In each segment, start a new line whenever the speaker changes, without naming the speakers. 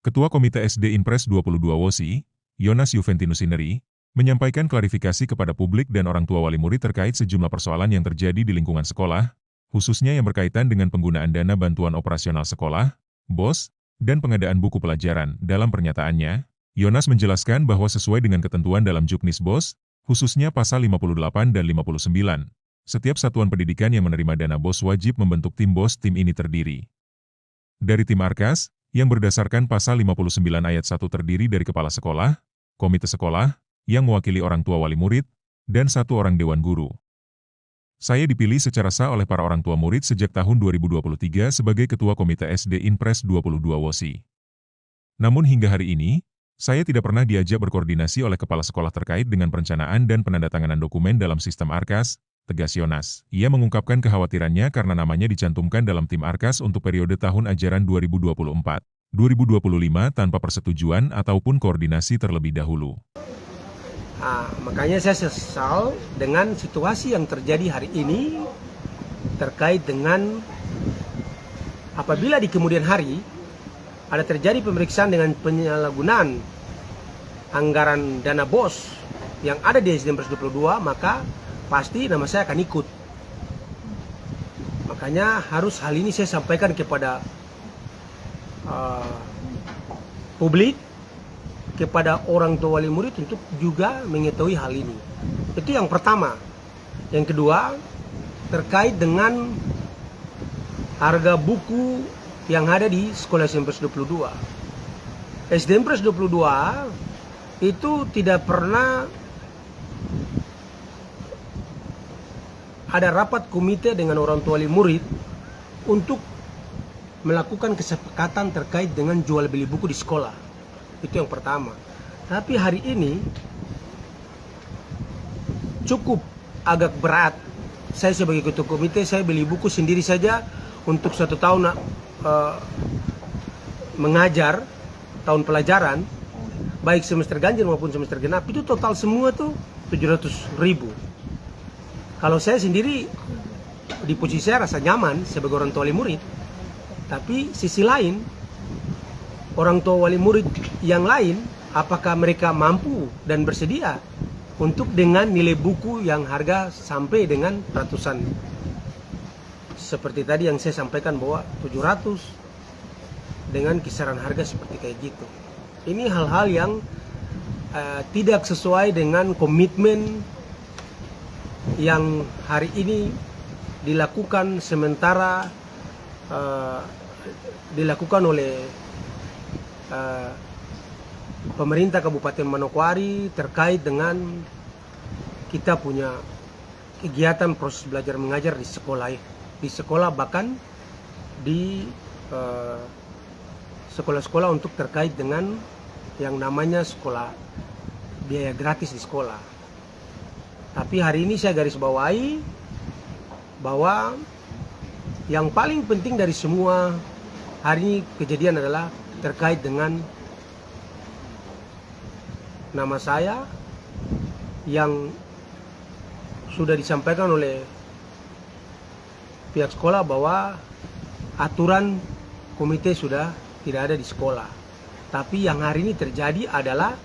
Ketua Komite SD Inpres 22 WOSI, Yonas Juventinus Ineri, menyampaikan klarifikasi kepada publik dan orang tua wali murid terkait sejumlah persoalan yang terjadi di lingkungan sekolah, khususnya yang berkaitan dengan penggunaan dana bantuan operasional sekolah, BOS, dan pengadaan buku pelajaran. Dalam pernyataannya, Yonas menjelaskan bahwa sesuai dengan ketentuan dalam Juknis BOS, khususnya pasal 58 dan 59, setiap satuan pendidikan yang menerima dana BOS wajib membentuk tim BOS. Tim ini terdiri dari tim Arkas, yang berdasarkan pasal 59 ayat 1 terdiri dari kepala sekolah, komite sekolah, yang mewakili orang tua wali murid, dan satu orang dewan guru. Saya dipilih secara sah oleh para orang tua murid sejak tahun 2023 sebagai Ketua Komite SD Inpres 22 WOSI. Namun hingga hari ini, saya tidak pernah diajak berkoordinasi oleh kepala sekolah terkait dengan perencanaan dan penandatanganan dokumen dalam sistem Arkas, tegas Yonas. Ia mengungkapkan kekhawatirannya karena namanya dicantumkan dalam tim Arkas untuk periode tahun ajaran 2024-2025 tanpa persetujuan ataupun koordinasi terlebih dahulu.
Makanya saya sesal dengan situasi yang terjadi hari ini terkait dengan apabila di kemudian hari ada terjadi pemeriksaan dengan penyalahgunaan anggaran dana BOS yang ada di SD Inpres 22, maka pasti nama saya akan ikut. Makanya harus hal ini saya sampaikan kepada publik, kepada orang tua wali murid untuk juga mengetahui hal ini. Itu yang pertama. Yang kedua, terkait dengan harga buku yang ada di sekolah SD Inpres 22. SD Inpres 22 itu tidak pernah ada rapat komite dengan orang tua wali murid untuk melakukan kesepakatan terkait dengan jual beli buku di sekolah. Itu yang pertama. Tapi hari ini cukup agak berat. Saya sebagai ketua komite, saya beli buku sendiri saja untuk 1 tahun mengajar, tahun pelajaran, baik semester ganjil maupun semester genap, itu total semua tuh 700.000. Kalau saya sendiri, di posisi saya rasa nyaman sebagai orang tua wali murid. Tapi sisi lain, orang tua wali murid yang lain, apakah mereka mampu dan bersedia untuk dengan nilai buku yang harga sampai dengan ratusan. Seperti tadi yang saya sampaikan bahwa 700 dengan kisaran harga seperti kayak gitu. Ini hal-hal yang tidak sesuai dengan komitmen yang hari ini dilakukan sementara dilakukan oleh pemerintah Kabupaten Manokwari terkait dengan kita punya kegiatan proses belajar mengajar di sekolah bahkan di sekolah-sekolah untuk terkait dengan yang namanya sekolah biaya gratis di sekolah. Tapi hari ini saya garis bawahi bahwa yang paling penting dari semua hari ini kejadian adalah terkait dengan nama saya yang sudah disampaikan oleh pihak sekolah bahwa aturan komite sudah tidak ada di sekolah. Tapi yang hari ini terjadi adalah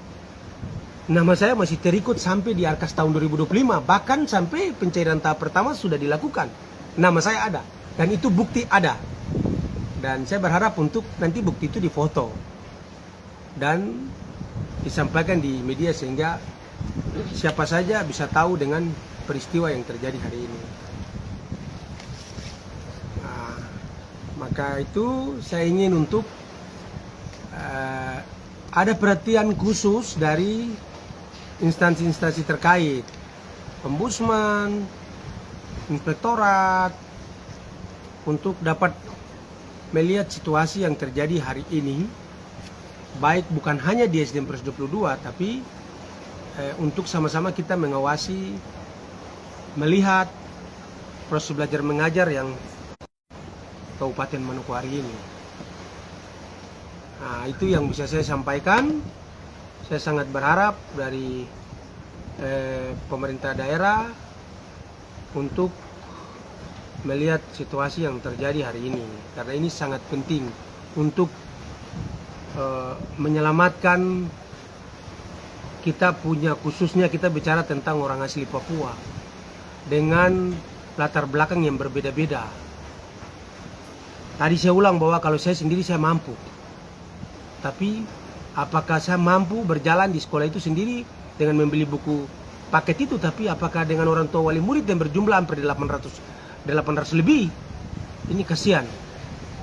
nama saya masih terikut sampai di Arkas tahun 2025. Bahkan sampai pencairan tahap pertama sudah dilakukan. Nama saya ada. Dan itu bukti ada. Dan saya berharap untuk nanti bukti itu difoto. Dan disampaikan di media sehingga siapa saja bisa tahu dengan peristiwa yang terjadi hari ini. Nah, maka itu saya ingin untuk ada perhatian khusus dari instansi-instansi terkait, ombudsman, inspektorat, untuk dapat melihat situasi yang terjadi hari ini, baik bukan hanya di SD Inpres 22, tapi untuk sama-sama kita mengawasi, melihat proses belajar mengajar yang Kabupaten Manokwari ini. Nah, itu yang bisa saya sampaikan. Saya sangat berharap dari pemerintah daerah untuk melihat situasi yang terjadi hari ini, karena ini sangat penting untuk menyelamatkan kita punya, khususnya kita bicara tentang orang asli Papua dengan latar belakang yang berbeda-beda. Tadi saya ulang bahwa kalau saya sendiri saya mampu, tapi apakah saya mampu berjalan di sekolah itu sendiri dengan membeli buku paket itu, tapi apakah dengan orang tua wali murid yang berjumlah hampir 800 lebih, ini kasihan.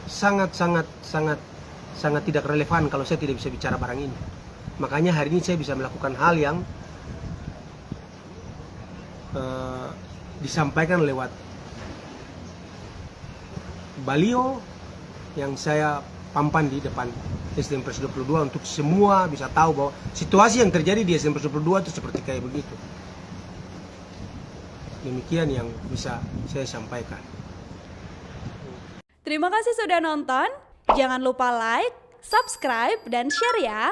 Sangat tidak relevan kalau saya tidak bisa bicara barang ini. Makanya hari ini saya bisa melakukan hal yang disampaikan lewat baliho yang saya pampan di depan SDN Pres 22 untuk semua bisa tahu bahwa situasi yang terjadi di SDN Pres 22 itu seperti kayak begitu. Demikian yang bisa saya sampaikan.
Terima kasih sudah nonton. Jangan lupa like, subscribe, dan share ya.